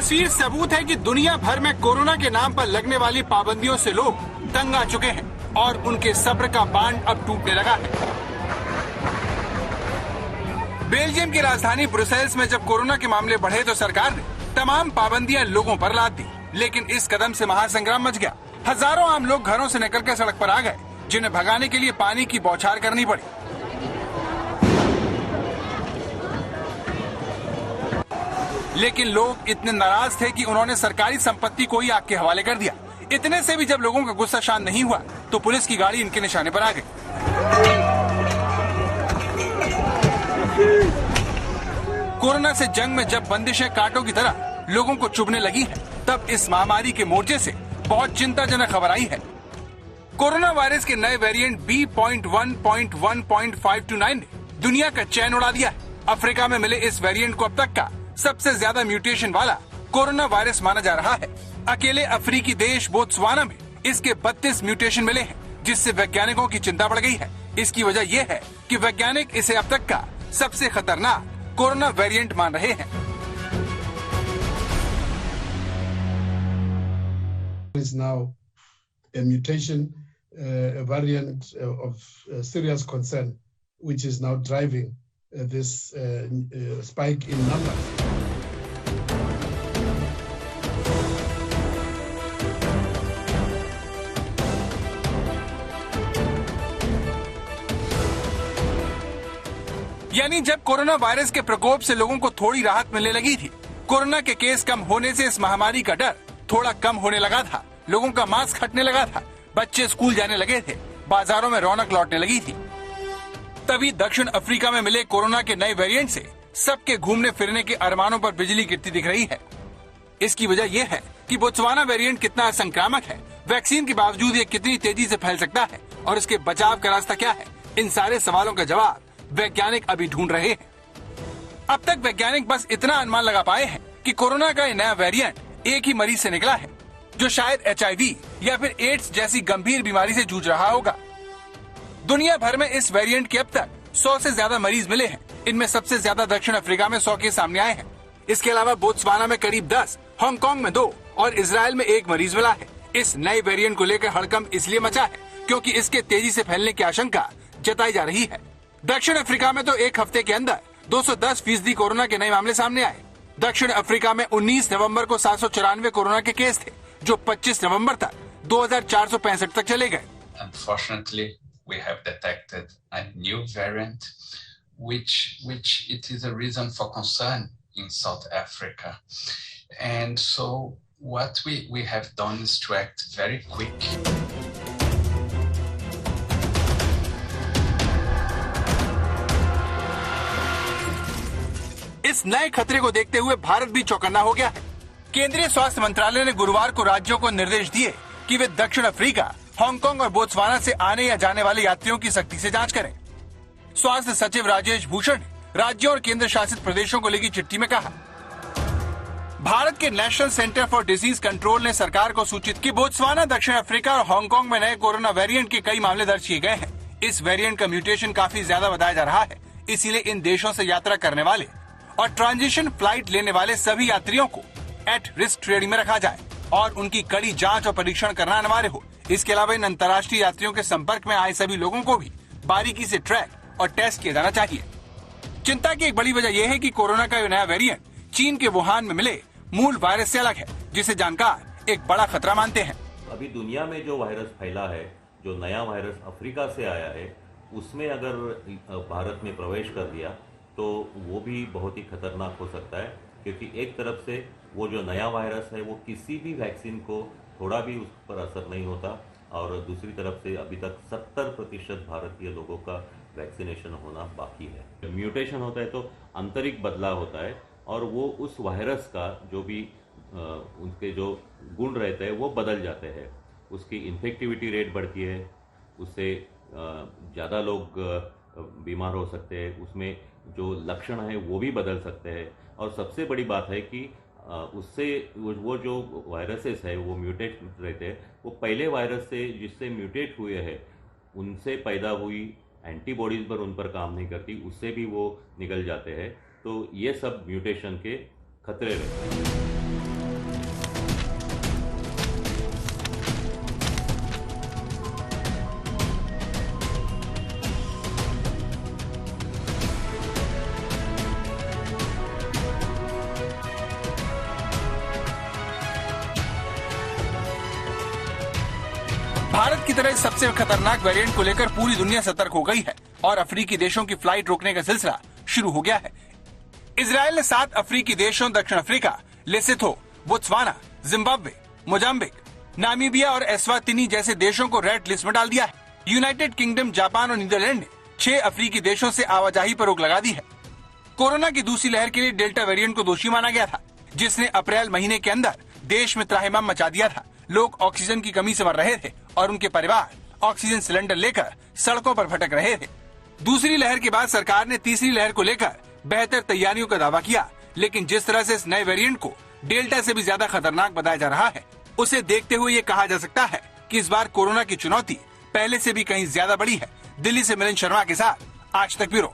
तस्वीर सबूत है कि दुनिया भर में कोरोना के नाम पर लगने वाली पाबंदियों से लोग तंग आ चुके हैं और उनके सब्र का बांध अब टूटने लगा है। बेल्जियम की राजधानी ब्रुसेल्स में जब कोरोना के मामले बढ़े तो सरकार ने तमाम पाबंदियां लोगों पर लाद दी, लेकिन इस कदम से महासंग्राम मच गया। हजारों आम लोग घरों से निकलकर सड़क पर आ गए, जिन्हें भगाने के लिए पानी की बौछार करनी पड़ी। लेकिन लोग इतने नाराज थे कि उन्होंने सरकारी संपत्ति को ही आग के हवाले कर दिया। इतने से भी जब लोगों का गुस्सा शांत नहीं हुआ तो पुलिस की गाड़ी इनके निशाने पर आ गई। कोरोना से जंग में जब बंदिशें कांटों की तरह लोगों को चुभने लगी हैं, तब इस महामारी के मोर्चे से बहुत चिंताजनक खबर आई है। कोरोना वायरस के नए वेरिएंट B.1.1.529 ने दुनिया का चैन उड़ा दिया है। अफ्रीका में मिले इस वेरिएंट को अब तक का सबसे ज्यादा म्यूटेशन वाला कोरोना वायरस माना जा रहा है। अकेले अफ्रीकी देश बोत्सवाना में इसके 32 म्यूटेशन मिले हैं, जिससे वैज्ञानिकों की चिंता बढ़ गई है। इसकी वजह यह है कि वैज्ञानिक इसे अब तक का सबसे खतरनाक कोरोना वेरिएंट मान रहे हैं। Is now a mutation, a variant of serious concern, which is now driving this spike in numbers. यानी जब कोरोना वायरस के प्रकोप से लोगों को थोड़ी राहत मिलने लगी थी, कोरोना के केस कम होने से इस महामारी का डर थोड़ा कम होने लगा था, लोगों का मास्क हटने लगा था, बच्चे स्कूल जाने लगे थे, बाजारों में रौनक लौटने लगी थी। तभी दक्षिण अफ्रीका में मिले कोरोना के नए वेरिएंट से सबके घूमने फिरने के अरमानों पर बिजली गिरती दिख रही है। इसकी वजह यह है कि बोत्सवाना वेरिएंट कितना असंक्रामक है, वैक्सीन के बावजूद ये कितनी तेजी से फैल सकता है और इसके बचाव का रास्ता क्या है। इन सारे सवालों का जवाब वैज्ञानिक अभी ढूंढ रहे हैं। अब तक वैज्ञानिक बस इतना अनुमान लगा पाए हैं कि कोरोना का ये नया वेरिएंट एक ही मरीज से निकला है, जो शायद HIV या फिर एड्स जैसी गंभीर बीमारी से जूझ रहा होगा। दुनिया भर में इस वेरिएंट के अब तक 100 से ज्यादा मरीज मिले हैं। इनमें सबसे ज्यादा दक्षिण अफ्रीका में 100 केस सामने आए हैं। इसके अलावा बोत्सवाना में करीब 10, हांगकांग में 2 और इजराइल में 1 मरीज मिला है। इस नए वेरिएंट को लेकर हड़कंप इसलिए मचा है क्योंकि इसके तेजी से फैलने की आशंका जताई जा रही है। दक्षिण अफ्रीका में तो एक हफ्ते के अंदर 210% कोरोना के नए मामले सामने आए। दक्षिण अफ्रीका में 19 नवंबर को 794 कोरोना के केस थे, जो 25 नवंबर तक 2465 तक चले गए। Unfortunately, we have detected a new variant, which it is a reason for concern in South Africa. And so what we have done is to act very quick. इस नए खतरे को देखते हुए भारत भी चौकन्ना हो गया है। केंद्रीय स्वास्थ्य मंत्रालय ने गुरुवार को राज्यों को निर्देश दिए कि वे दक्षिण अफ्रीका, हांगकांग और बोत्सवाना से आने या जाने वाले यात्रियों की सख्ती से जांच करें। स्वास्थ्य सचिव राजेश भूषण ने राज्यों और केंद्र शासित प्रदेशों को लिखी चिट्ठी में कहा, भारत के national centre for disease control ने सरकार को सूचित कि बोत्सवाना, दक्षिण अफ्रीका और हांगकांग में नए कोरोना वेरिएंट के कई मामले दर्ज किए गए हैं। इस वेरिएंट का म्यूटेशन काफी ज्यादा बताया जा रहा है, इसीलिए इन देशों से यात्रा करने वाले और ट्रांजिशन फ्लाइट लेने वाले सभी यात्रियों को एट रिस्क श्रेणी में रखा जाए और उनकी कड़ी जांच और परीक्षण करना अनिवार्य हो। इसके अलावा इन अंतर्राष्ट्रीय यात्रियों के संपर्क में आए सभी लोगों को भी बारीकी से ट्रैक और टेस्ट किया जाना चाहिए। चिंता की एक बड़ी वजह यह है कि कोरोना का यह नया वेरिएंट चीन के वुहान में मिले मूल वायरस से अलग है, जिसे जानकार एक बड़ा खतरा मानते हैं। अभी दुनिया में जो वायरस फैला है, जो नया वायरस अफ्रीका से आया है, उसमें अगर भारत में प्रवेश कर दिया तो वो भी बहुत ही खतरनाक हो सकता है, क्योंकि एक तरफ से वो जो नया वायरस है वो किसी भी वैक्सीन को थोड़ा भी उस पर असर नहीं होता, और दूसरी तरफ से अभी तक 70% भारतीय लोगों का वैक्सीनेशन होना बाकी है। म्यूटेशन होता है तो आंतरिक बदलाव होता है और वो उस वायरस का जो भी उनके जो गुण रहते हैं वो बदल जाते हैं। उसकी इन्फेक्टिविटी रेट बढ़ती है, उससे ज़्यादा लोग बीमार हो सकते हैं, उसमें जो लक्षण है वो भी बदल सकते हैं। और सबसे बड़ी बात है कि उससे वो जो वायरसेस है वो म्यूटेट रहते हैं, वो पहले वायरस से जिससे म्यूटेट हुए हैं उनसे पैदा हुई एंटीबॉडीज़ पर उन पर काम नहीं करती, उससे भी वो निकल जाते हैं। तो ये सब म्यूटेशन के खतरे रहते हैं। की तरह इस सबसे खतरनाक वेरिएंट को लेकर पूरी दुनिया सतर्क हो गई है और अफ्रीकी देशों की फ्लाइट रोकने का सिलसिला शुरू हो गया है। इजराइल ने 7 अफ्रीकी देशों दक्षिण Africa, Lesotho, Botswana, Zimbabwe, Mozambique, Namibia और एस्वातिनी जैसे देशों को रेड लिस्ट में डाल दिया है। यूनाइटेड किंगडम, जापान और नीदरलैंड ने 6 अफ्रीकी देशों से आवाजाही पर रोक लगा दी है। कोरोना की दूसरी लहर के लिए डेल्टा वेरिएंट को दोषी माना गया था, जिसने अप्रैल महीने के अंदर देश में त्राहिमाम मचा दिया था। लोग ऑक्सीजन की कमी से मर रहे थे और उनके परिवार ऑक्सीजन सिलेंडर लेकर सड़कों पर भटक रहे थे। दूसरी लहर के बाद सरकार ने तीसरी लहर को लेकर बेहतर तैयारियों का दावा किया, लेकिन जिस तरह से इस नए वेरिएंट को डेल्टा से भी ज्यादा खतरनाक बताया जा रहा है, उसे देखते हुए ये कहा जा सकता है कि इस बार कोरोना की चुनौती पहले से भी कहीं ज्यादा बड़ी है। दिल्ली से मिलन शर्मा के साथ आज तक ब्यूरो।